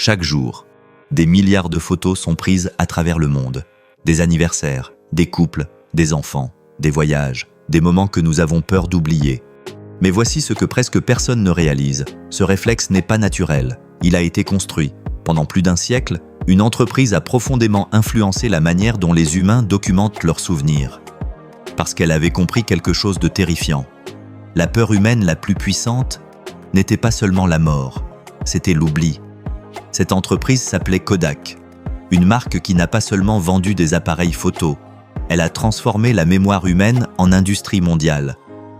Chaque jour, des milliards de photos sont prises à travers le monde. Des anniversaires, des couples, des enfants, des voyages, des moments que nous avons peur d'oublier. Mais voici ce que presque personne ne réalise. Ce réflexe n'est pas naturel. Il a été construit. Pendant plus d'un siècle, une entreprise a profondément influencé la manière dont les humains documentent leurs souvenirs. Parce qu'elle avait compris quelque chose de terrifiant. La peur humaine la plus puissante n'était pas seulement la mort, c'était l'oubli. Cette entreprise s'appelait Kodak, une marque qui n'a pas seulement vendu des appareils photo, elle a transformé la mémoire humaine en industrie mondiale.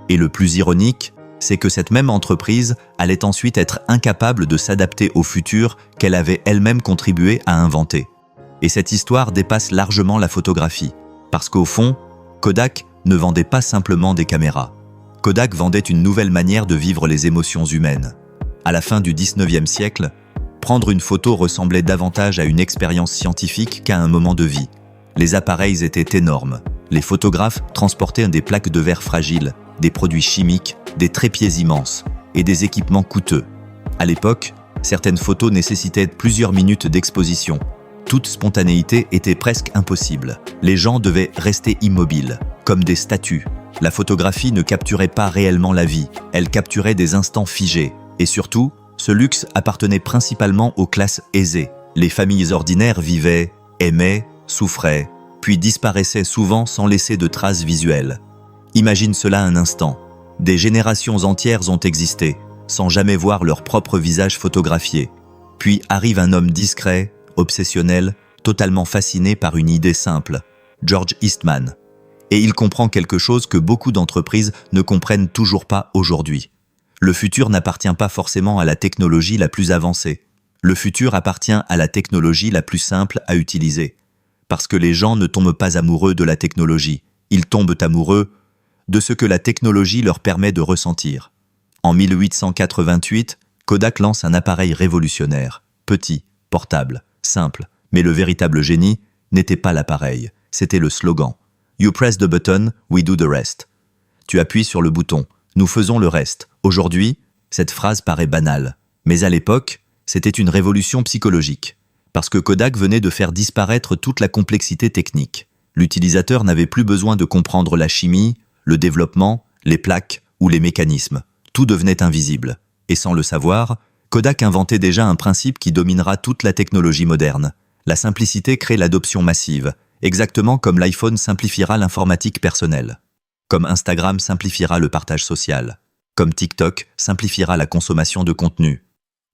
Et le plus ironique, c'est que cette même entreprise allait ensuite être incapable de s'adapter au futur qu'elle avait elle-même contribué à inventer. Et cette histoire dépasse largement la photographie, parce qu'au fond, Kodak ne vendait pas simplement des caméras. Kodak vendait une nouvelle manière de vivre les émotions humaines. À la fin du 19e siècle, prendre une photo ressemblait davantage à une expérience scientifique qu'à un moment de vie. Les appareils étaient énormes. Les photographes transportaient des plaques de verre fragiles, des produits chimiques, des trépieds immenses et des équipements coûteux. À l'époque, certaines photos nécessitaient plusieurs minutes d'exposition. Toute spontanéité était presque impossible. Les gens devaient rester immobiles, comme des statues. La photographie ne capturait pas réellement la vie, elle capturait des instants figés. Et surtout, ce luxe appartenait principalement aux classes aisées. Les familles ordinaires vivaient, aimaient, souffraient, puis disparaissaient souvent sans laisser de traces visuelles. Imagine cela un instant. Des générations entières ont existé, sans jamais voir leur propre visage photographié. Puis arrive un homme discret, obsessionnel, totalement fasciné par une idée simple, George Eastman. Et il comprend quelque chose que beaucoup d'entreprises ne comprennent toujours pas aujourd'hui. Le futur n'appartient pas forcément à la technologie la plus avancée. Le futur appartient à la technologie la plus simple à utiliser. Parce que les gens ne tombent pas amoureux de la technologie, ils tombent amoureux de ce que la technologie leur permet de ressentir. En 1888, Kodak lance un appareil révolutionnaire, petit, portable, simple, mais le véritable génie n'était pas l'appareil, c'était le slogan. You press the button, we do the rest. Tu appuies sur le bouton, nous faisons le reste. Aujourd'hui, cette phrase paraît banale, mais à l'époque, c'était une révolution psychologique, parce que Kodak venait de faire disparaître toute la complexité technique. L'utilisateur n'avait plus besoin de comprendre la chimie, le développement, les plaques ou les mécanismes. Tout devenait invisible. Et sans le savoir, Kodak inventait déjà un principe qui dominera toute la technologie moderne. La simplicité crée l'adoption massive, exactement comme l'iPhone simplifiera l'informatique personnelle. Comme Instagram simplifiera le partage social. Comme TikTok simplifiera la consommation de contenu.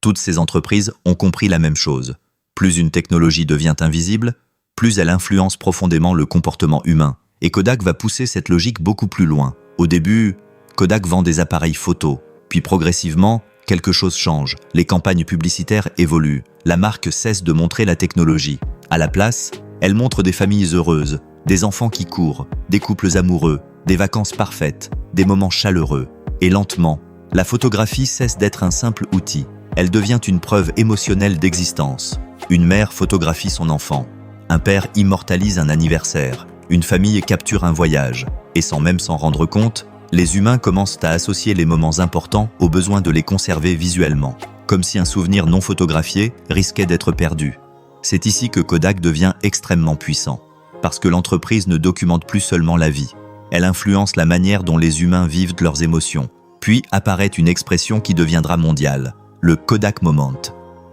Toutes ces entreprises ont compris la même chose. Plus une technologie devient invisible, plus elle influence profondément le comportement humain. Et Kodak va pousser cette logique beaucoup plus loin. Au début, Kodak vend des appareils photo, puis progressivement, quelque chose change. Les campagnes publicitaires évoluent. La marque cesse de montrer la technologie. À la place, elle montre des familles heureuses, des enfants qui courent, des couples amoureux, des vacances parfaites, des moments chaleureux. Et lentement, la photographie cesse d'être un simple outil. Elle devient une preuve émotionnelle d'existence. Une mère photographie son enfant. Un père immortalise un anniversaire. Une famille capture un voyage. Et sans même s'en rendre compte, les humains commencent à associer les moments importants au besoin de les conserver visuellement. Comme si un souvenir non photographié risquait d'être perdu. C'est ici que Kodak devient extrêmement puissant. Parce que l'entreprise ne documente plus seulement la vie. Elle influence la manière dont les humains vivent leurs émotions. Puis apparaît une expression qui deviendra mondiale. Le Kodak Moment.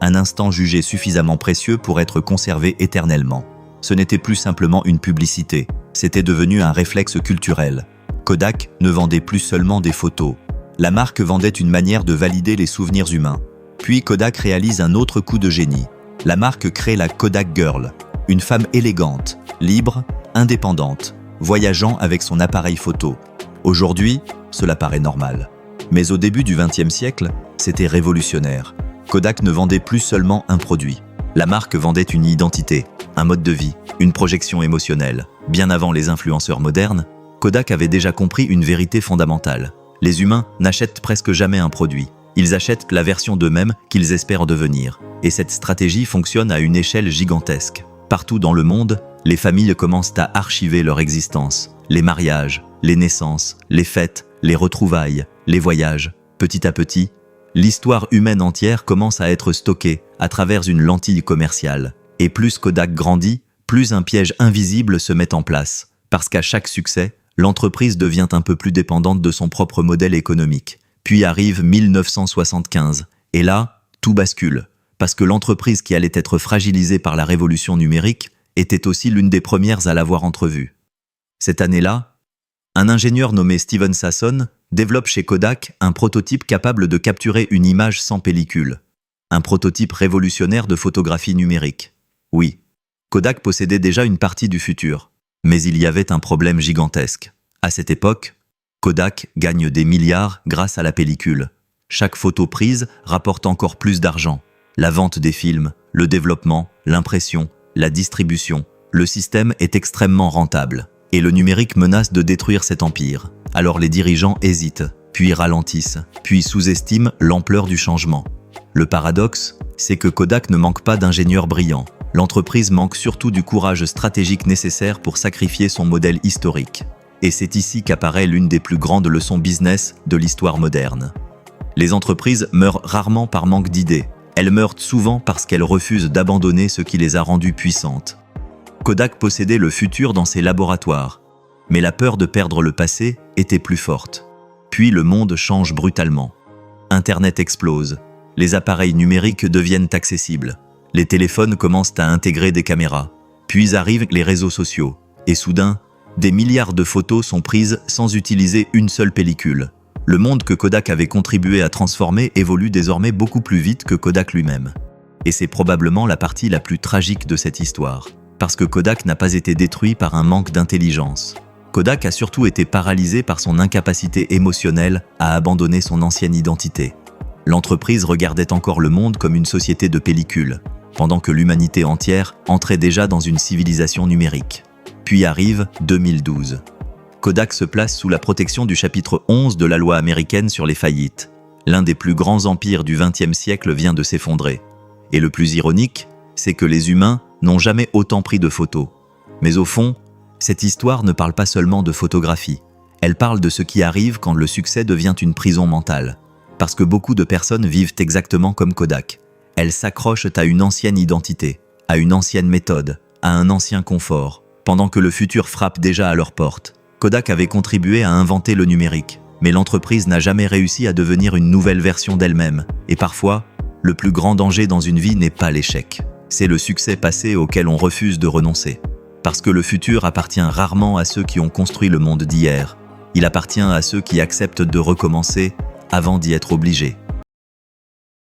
Un instant jugé suffisamment précieux pour être conservé éternellement. Ce n'était plus simplement une publicité, c'était devenu un réflexe culturel. Kodak ne vendait plus seulement des photos. La marque vendait une manière de valider les souvenirs humains. Puis Kodak réalise un autre coup de génie. La marque crée la Kodak Girl, une femme élégante, libre, indépendante, voyageant avec son appareil photo. Aujourd'hui, cela paraît normal. Mais au début du XXe siècle, c'était révolutionnaire. Kodak ne vendait plus seulement un produit. La marque vendait une identité, un mode de vie, une projection émotionnelle. Bien avant les influenceurs modernes, Kodak avait déjà compris une vérité fondamentale. Les humains n'achètent presque jamais un produit. Ils achètent la version d'eux-mêmes qu'ils espèrent devenir. Et cette stratégie fonctionne à une échelle gigantesque. Partout dans le monde, les familles commencent à archiver leur existence. Les mariages, les naissances, les fêtes, les retrouvailles, les voyages. Petit à petit, L'histoire humaine entière commence à être stockée à travers une lentille commerciale. Et plus Kodak grandit, plus un piège invisible se met en place. Parce qu'à chaque succès, l'entreprise devient un peu plus dépendante de son propre modèle économique. Puis arrive 1975. Et là, tout bascule. Parce que l'entreprise qui allait être fragilisée par la révolution numérique était aussi l'une des premières à l'avoir entrevue. Cette année-là, un ingénieur nommé Steven Sasson développe chez Kodak un prototype capable de capturer une image sans pellicule. Un prototype révolutionnaire de photographie numérique. Oui, Kodak possédait déjà une partie du futur, mais il y avait un problème gigantesque. À cette époque, Kodak gagne des milliards grâce à la pellicule. Chaque photo prise rapporte encore plus d'argent. La vente des films, le développement, l'impression, la distribution, le système est extrêmement rentable. Et le numérique menace de détruire cet empire. Alors les dirigeants hésitent, puis ralentissent, puis sous-estiment l'ampleur du changement. Le paradoxe, c'est que Kodak ne manque pas d'ingénieurs brillants. L'entreprise manque surtout du courage stratégique nécessaire pour sacrifier son modèle historique. Et c'est ici qu'apparaît l'une des plus grandes leçons business de l'histoire moderne. Les entreprises meurent rarement par manque d'idées. Elles meurent souvent parce qu'elles refusent d'abandonner ce qui les a rendues puissantes. Kodak possédait le futur dans ses laboratoires, mais la peur de perdre le passé était plus forte. Puis le monde change brutalement. Internet explose, les appareils numériques deviennent accessibles, les téléphones commencent à intégrer des caméras, puis arrivent les réseaux sociaux, et soudain, des milliards de photos sont prises sans utiliser une seule pellicule. Le monde que Kodak avait contribué à transformer évolue désormais beaucoup plus vite que Kodak lui-même. Et c'est probablement la partie la plus tragique de cette histoire. Parce que Kodak n'a pas été détruit par un manque d'intelligence. Kodak a surtout été paralysé par son incapacité émotionnelle à abandonner son ancienne identité. L'entreprise regardait encore le monde comme une société de pellicules, pendant que l'humanité entière entrait déjà dans une civilisation numérique. Puis arrive 2012. Kodak se place sous la protection du chapitre 11 de la loi américaine sur les faillites. L'un des plus grands empires du XXe siècle vient de s'effondrer. Et le plus ironique, c'est que les humains n'ont jamais autant pris de photos. Mais au fond, cette histoire ne parle pas seulement de photographie. Elle parle de ce qui arrive quand le succès devient une prison mentale. Parce que beaucoup de personnes vivent exactement comme Kodak. Elles s'accrochent à une ancienne identité, à une ancienne méthode, à un ancien confort, pendant que le futur frappe déjà à leur porte. Kodak avait contribué à inventer le numérique, mais l'entreprise n'a jamais réussi à devenir une nouvelle version d'elle-même. Et parfois, le plus grand danger dans une vie n'est pas l'échec. C'est le succès passé auquel on refuse de renoncer. Parce que le futur appartient rarement à ceux qui ont construit le monde d'hier. Il appartient à ceux qui acceptent de recommencer avant d'y être obligés.